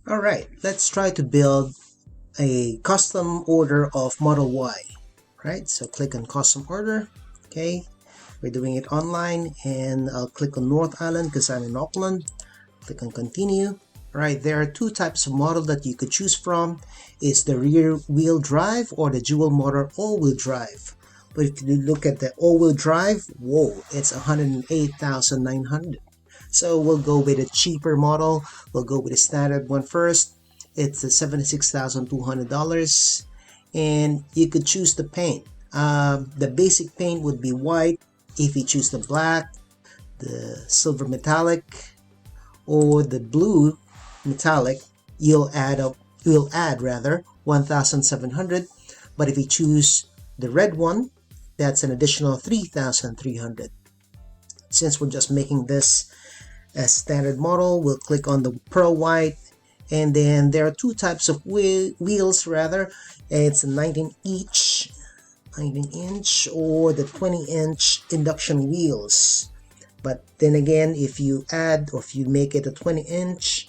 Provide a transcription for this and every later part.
Alright, let's try to build a custom order of Model Y. Right, so click on custom order. Okay, we're doing it online, and I'll click on North Island because I'm in Auckland. Click on continue. Alright, there are two types of model that you could choose from. It's the rear wheel drive or the dual motor all-wheel drive. But if you look at the all-wheel drive, whoa, it's 108,900. So we'll go with a cheaper model. We'll go with the standard one first. It's $76,200, and you could choose the paint. The basic paint would be white. If you choose the black, the silver metallic, or the blue metallic, you'll add 1,700. But if you choose the red one, that's an additional 3,300. Since we're just making this as standard model, we'll click on the pearl white, and then there are two types of wheels rather. It's a 19 inch or the 20-inch induction wheels. But then again, if you add or if you make it a 20-inch,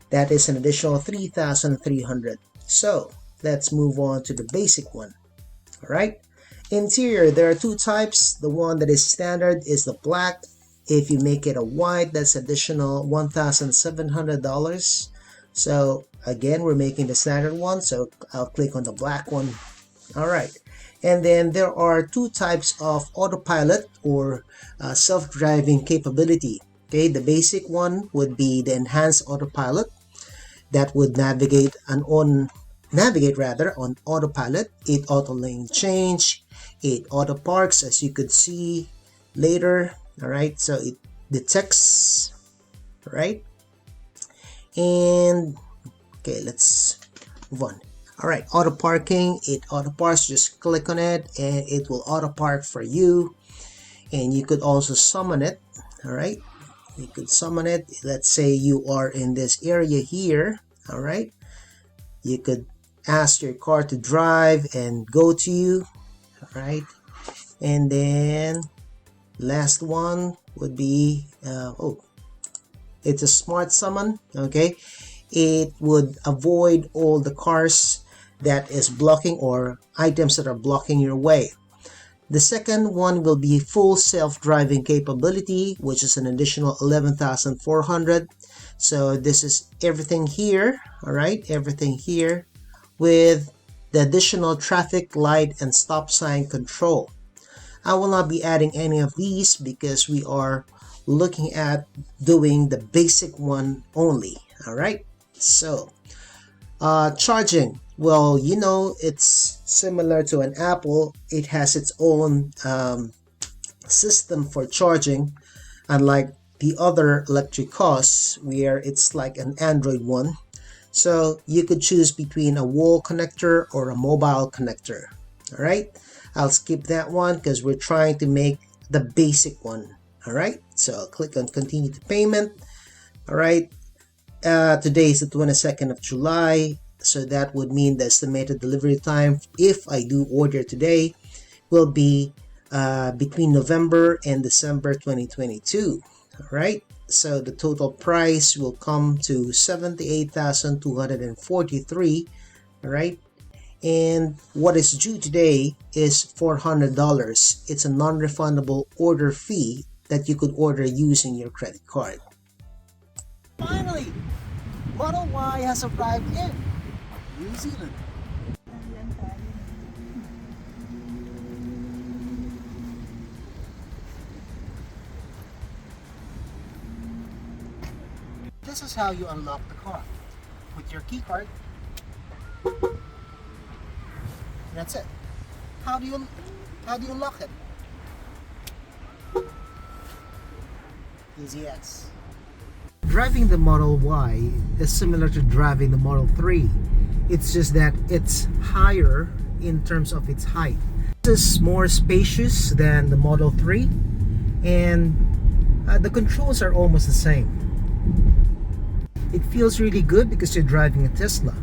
that is an additional 3,300. So let's move on to the basic one. All right, interior, there are two types. The one that is standard is the black. If you make it a white, that's additional $1,700. So again, we're making the standard one, so I'll click on the black one. All right, and then there are two types of autopilot or self-driving capability. Okay, the basic one would be the enhanced autopilot that would navigate on autopilot. It auto lane change, it auto parks, as you could see later. All right, so it detects, right? And okay, let's move on. All right, auto parking, it auto parks. Just click on it and it will auto park for you. And you could also summon it. All right, you could summon it. Let's say you are in this area here. All right, you could ask your car to drive and go to you. All right, and then last one would be it's a smart summon. Okay, it would avoid all the cars that is blocking or items that are blocking your way. The second one will be full self-driving capability, which is an additional 11,400. So this is everything here. All right, everything here with the additional traffic light and stop sign control. I will not be adding any of these because we are looking at doing the basic one only. All right, so charging, well, you know, it's similar to an Apple. It has its own system for charging, unlike the other electric cars where it's like an Android one. So you could choose between a wall connector or a mobile connector. All right, I'll skip that one because we're trying to make the basic one. All right, so I'll click on continue to payment. All right, today is the 22nd of July, so that would mean the estimated delivery time, if I do order today, will be between November and December 2022. All right, so the total price will come to 78,243. all right, and what is due today is $400. It's a non-refundable order fee that you could order using your credit card. Finally, Model Y has arrived in New Zealand. This is how you unlock the car with your key card. That's it. How do you lock it? Easy as. Driving the Model Y is similar to driving the Model 3. It's just that it's higher in terms of its height. This is more spacious than the Model 3, and the controls are almost the same. It feels really good because you're driving a Tesla.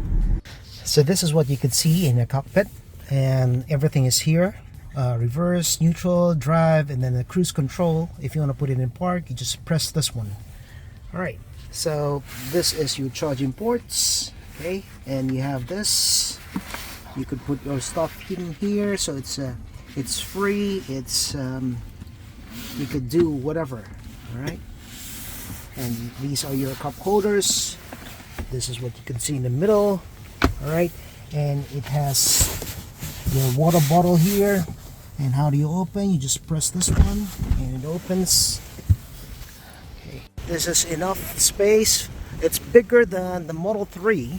So this is what you could see in a cockpit, and everything is here. Reverse, neutral, drive, and then the cruise control. If you want to put it in park, you just press this one. All right, So this is your charging ports, okay, and you have this. You could put your stuff in here, so it's free. It's you could do whatever. All right, and these are your cup holders. This is what you can see in the middle. All right, and it has your water bottle here. And how do you open? You just press this one and it opens. Okay, this is enough space. It's bigger than the Model 3.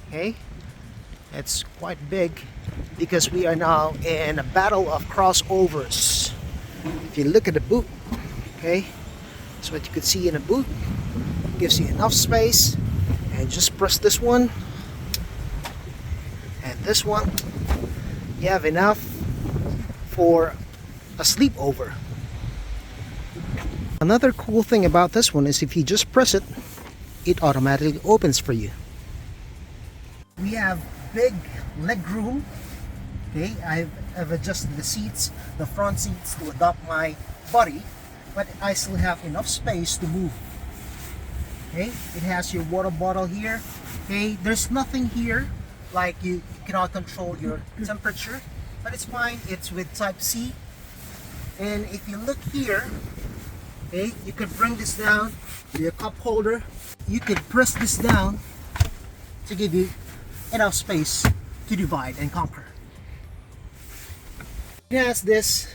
Okay, it's quite big because we are now in a battle of crossovers. If you look at the boot, okay, that's what you could see in the boot. Gives you enough space, and just press this one and this one. You have enough for a sleepover. Another cool thing about this one is if you just press it, it automatically opens for you. We have big leg room. Okay, I've adjusted the seats, the front seats, to adopt my body, but I still have enough space to move. Okay, it has your water bottle here. Okay, there's nothing here like you cannot control your temperature, but it's fine. It's with type C. And if you look here, okay, you could bring this down to your cup holder. You could press this down to give you enough space to divide and conquer. It has this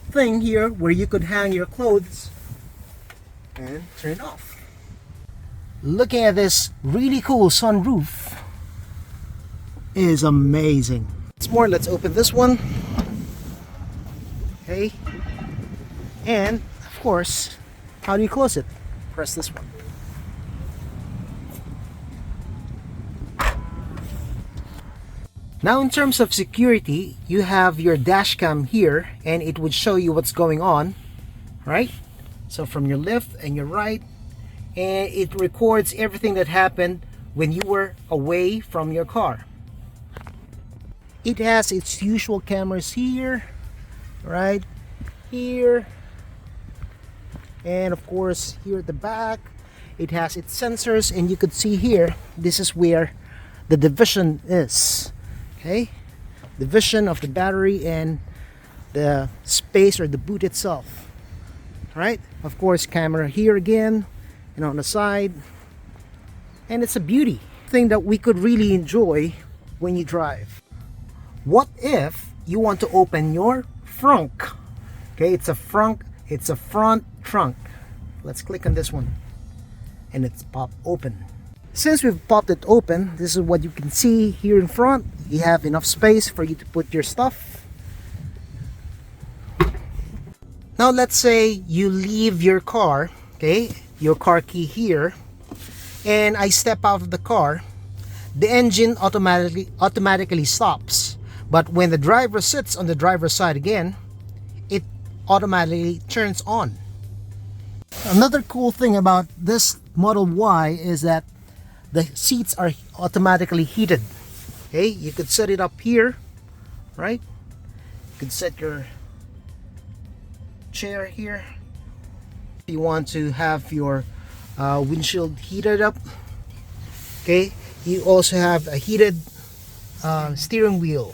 thing here where you could hang your clothes and turn it off. Looking at this really cool sunroof is amazing. It's more, let's open this one. Okay, and of course, how do you close it? Press this one. Now in terms of security, you have your dash cam here and it would show you what's going on, right? So from your left and your right, and it records everything that happened when you were away from your car. It has its usual cameras here, right here, and of course here at the back. It has its sensors, and you could see here, this is where the division is. Okay, division of the battery and the space or the boot itself. Right, of course camera here again and on the side, and it's a beauty thing that we could really enjoy when you drive. What if you want to open your frunk? Okay, it's a front trunk. Let's click on this one and it's pop open. Since we've popped it open, this is what you can see here in front. You have enough space for you to put your stuff. Now let's say you leave your car, okay, your car key here, and I step out of the car. The engine automatically stops, but when the driver sits on the driver's side again, it automatically turns on. Another cool thing about this Model Y is that the seats are automatically heated. Okay, you could set it up here, right? You could set your chair here. If you want to have your windshield heated up, okay, you also have a heated steering wheel.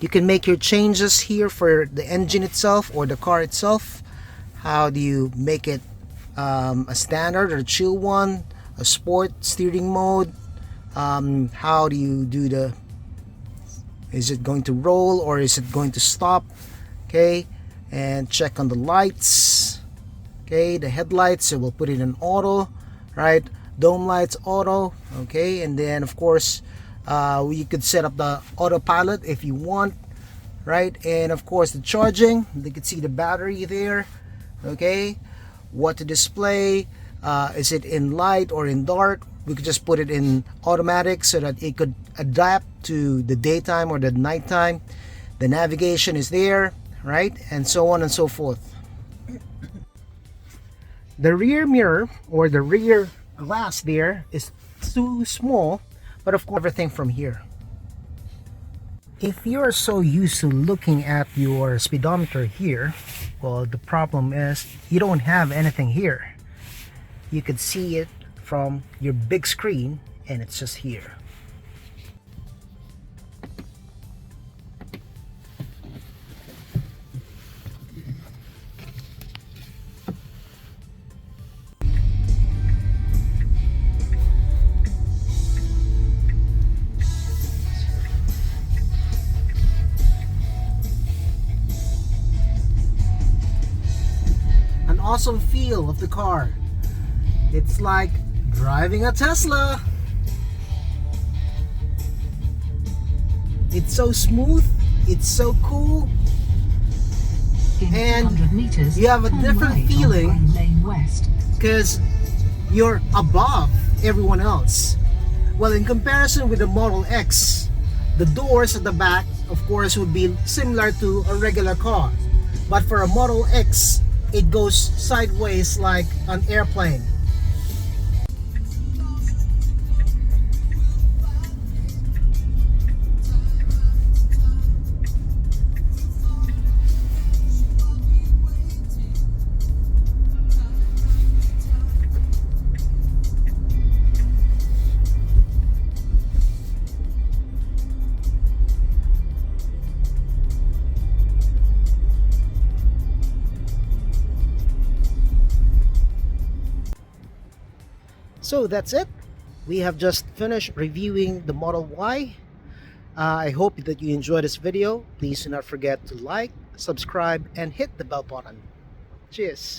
You can make your changes here for the engine itself or the car itself. How do you make it a standard or a chill one, a sport steering mode? How do you do the, is it going to roll or is it going to stop? Okay, and check on the lights. Okay, the headlights, so we'll put it in auto, right? Dome lights auto. Okay, and then of course you could set up the autopilot if you want, right? And of course the charging, you can see the battery there. Okay, what to display, is it in light or in dark? We could just put it in automatic so that it could adapt to the daytime or the nighttime. The navigation is there, right? And so on and so forth. The rear mirror or the rear glass there is too small, but of course everything from here. If you're so used to looking at your speedometer here, well, the problem is you don't have anything here. you could see it from your big screen, and it's just here. An awesome feel of the car. It's like driving a Tesla. It's so smooth, it's so cool, and you have a different feeling because you're above everyone else. Well, in comparison with the Model X, the doors at the back, of course, would be similar to a regular car, but for a Model X, it goes sideways like an airplane. So that's it. We have just finished reviewing the Model Y. I hope that you enjoyed this video. Please do not forget to like, subscribe, and hit the bell button. Cheers.